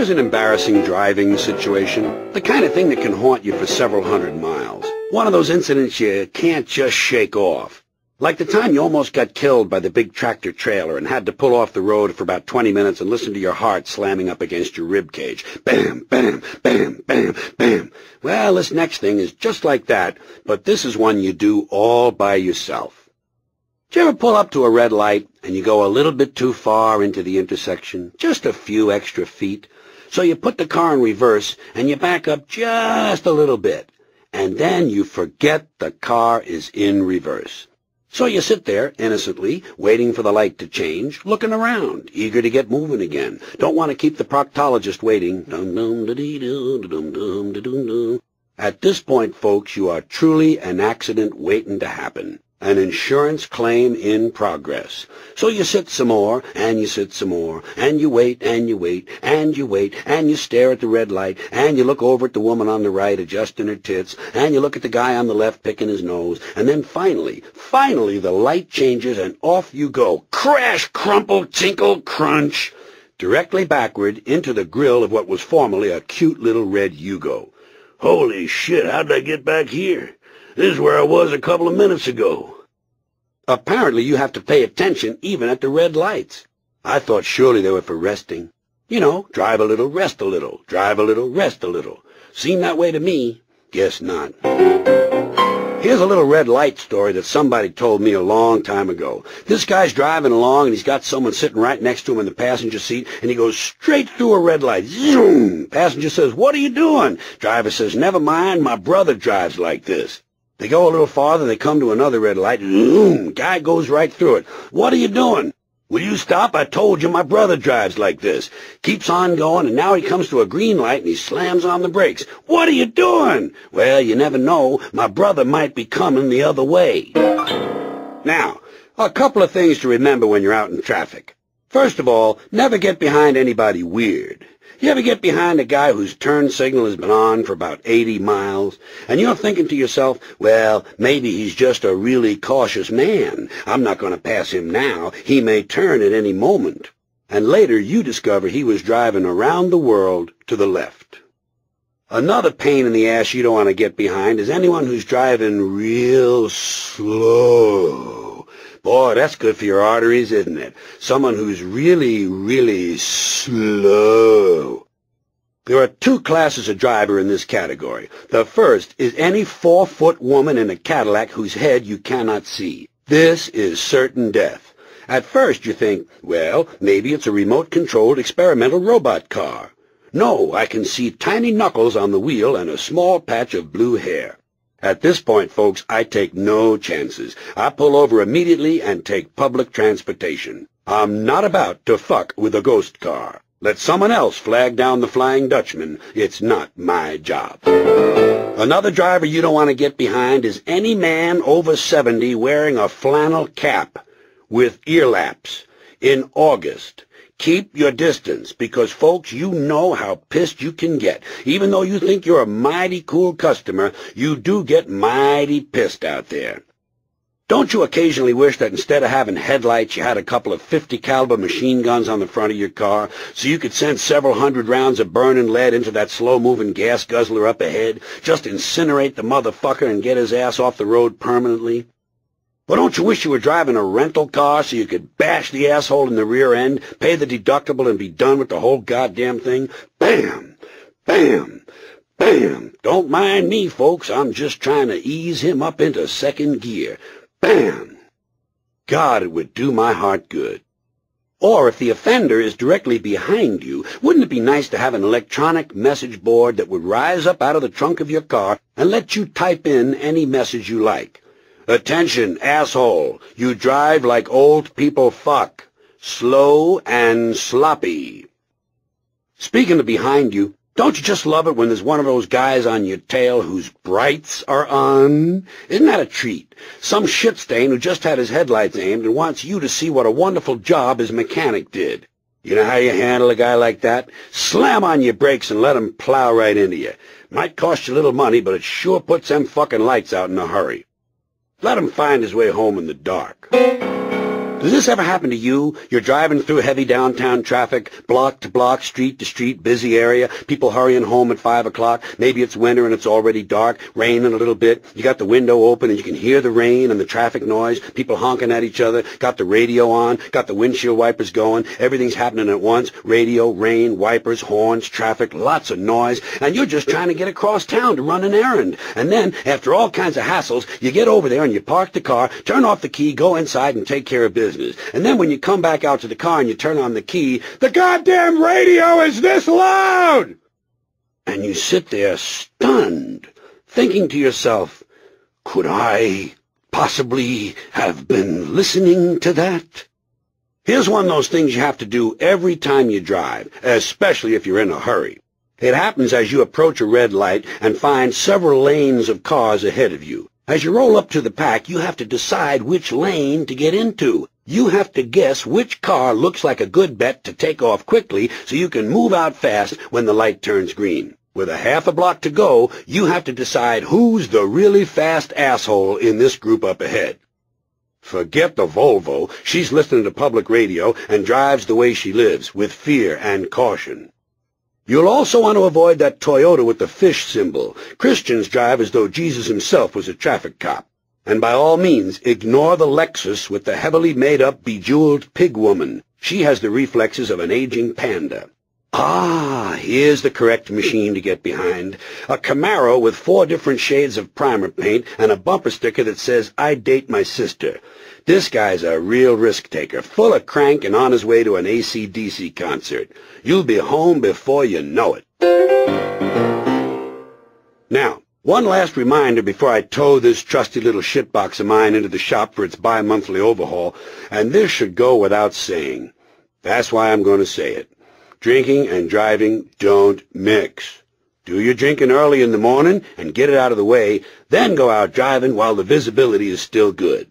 Here's an embarrassing driving situation, the kind of thing that can haunt you for several hundred miles. One of those incidents you can't just shake off. Like the time you almost got killed by the big tractor trailer and had to pull off the road for about 20 minutes and listen to your heart slamming up against your rib cage. Bam, bam, bam, bam, bam. Well, this next thing is just like that, but this is one you do all by yourself. Did you ever pull up to a red light and you go a little bit too far into the intersection, just a few extra feet? So you put the car in reverse and you back up just a little bit, and then you forget the car is in reverse. So you sit there, innocently, waiting for the light to change, looking around, eager to get moving again. Don't want to keep the proctologist waiting. At this point, folks, you are truly an accident waiting to happen. An insurance claim in progress. So you sit some more, and you sit some more, and you wait, and you wait, and you wait, and you stare at the red light, and you look over at the woman on the right adjusting her tits, and you look at the guy on the left picking his nose, and then finally the light changes, and off you go. Crash, crumple, tinkle, crunch, directly backward into the grill of what was formerly a cute little red Yugo. Holy shit, how did I get back here? This is where I was a couple of minutes ago. Apparently you have to pay attention even at the red lights. I thought surely they were for resting. You know, drive a little, rest a little, drive a little, rest a little. Seemed that way to me. Guess not. Here's a little red light story that somebody told me a long time ago. This guy's driving along and he's got someone sitting right next to him in the passenger seat, and he goes straight through a red light. Zoom! Passenger says, "What are you doing?" Driver says, "Never mind, my brother drives like this." They go a little farther, they come to another red light. Zoom! Guy goes right through it. "What are you doing?" "Will you stop? I told you my brother drives like this." Keeps on going, and now he comes to a green light and he slams on the brakes. "What are you doing?" "Well, you never know. My brother might be coming the other way." Now, a couple of things to remember when you're out in traffic. First of all, never get behind anybody weird. You ever get behind a guy whose turn signal has been on for about 80 miles, and you're thinking to yourself, well, maybe he's just a really cautious man. I'm not going to pass him now. He may turn at any moment. And later you discover he was driving around the world to the left. Another pain in the ass you don't want to get behind is anyone who's driving real slow. Boy, that's good for your arteries, isn't it? Someone who's really, really slow. There are two classes of driver in this category. The first is any 4-foot woman in a Cadillac whose head you cannot see. This is certain death. At first you think, well, maybe it's a remote-controlled experimental robot car. No, I can see tiny knuckles on the wheel and a small patch of blue hair. At this point, folks, I take no chances. I pull over immediately and take public transportation. I'm not about to fuck with a ghost car. Let someone else flag down the Flying Dutchman. It's not my job. Another driver you don't want to get behind is any man over 70 wearing a flannel cap with ear laps in August. Keep your distance, because, folks, you know how pissed you can get. Even though you think you're a mighty cool customer, you do get mighty pissed out there. Don't you occasionally wish that instead of having headlights, you had a couple of .50 caliber machine guns on the front of your car, so you could send several hundred rounds of burning lead into that slow-moving gas guzzler up ahead, just incinerate the motherfucker and get his ass off the road permanently? Well, don't you wish you were driving a rental car so you could bash the asshole in the rear end, pay the deductible, and be done with the whole goddamn thing? Bam! Bam! Bam! Don't mind me, folks. I'm just trying to ease him up into second gear. Bam! God, it would do my heart good. Or if the offender is directly behind you, wouldn't it be nice to have an electronic message board that would rise up out of the trunk of your car and let you type in any message you like? Attention, asshole. You drive like old people fuck. Slow and sloppy. Speaking of behind you, don't you just love it when there's one of those guys on your tail whose brights are on? Isn't that a treat? Some shit stain who just had his headlights aimed and wants you to see what a wonderful job his mechanic did. You know how you handle a guy like that? Slam on your brakes and let him plow right into you. Might cost you a little money, but it sure puts them fucking lights out in a hurry. Let him find his way home in the dark. Does this ever happen to you? You're driving through heavy downtown traffic, block to block, street to street, busy area, people hurrying home at 5 o'clock. Maybe it's winter and it's already dark, raining a little bit. You got the window open and you can hear the rain and the traffic noise, people honking at each other, got the radio on, got the windshield wipers going. Everything's happening at once. Radio, rain, wipers, horns, traffic, lots of noise. And you're just trying to get across town to run an errand. And then, after all kinds of hassles, you get over there and you park the car, turn off the key, go inside and take care of business. And then when you come back out to the car and you turn on the key, the goddamn radio is this loud! And you sit there stunned, thinking to yourself, could I possibly have been listening to that? Here's one of those things you have to do every time you drive, especially if you're in a hurry. It happens as you approach a red light and find several lanes of cars ahead of you. As you roll up to the pack, you have to decide which lane to get into. You have to guess which car looks like a good bet to take off quickly so you can move out fast when the light turns green. With a half a block to go, you have to decide who's the really fast asshole in this group up ahead. Forget the Volvo. She's listening to public radio and drives the way she lives, with fear and caution. You'll also want to avoid that Toyota with the fish symbol. Christians drive as though Jesus himself was a traffic cop. And by all means, ignore the Lexus with the heavily made-up, bejeweled pig woman. She has the reflexes of an aging panda. Ah, here's the correct machine to get behind. A Camaro with 4 different shades of primer paint and a bumper sticker that says, "I date my sister." This guy's a real risk-taker, full of crank and on his way to an AC/DC concert. You'll be home before you know it. Now, one last reminder before I tow this trusty little shitbox of mine into the shop for its bi-monthly overhaul, and this should go without saying. That's why I'm going to say it. Drinking and driving don't mix. Do your drinking early in the morning and get it out of the way, then go out driving while the visibility is still good.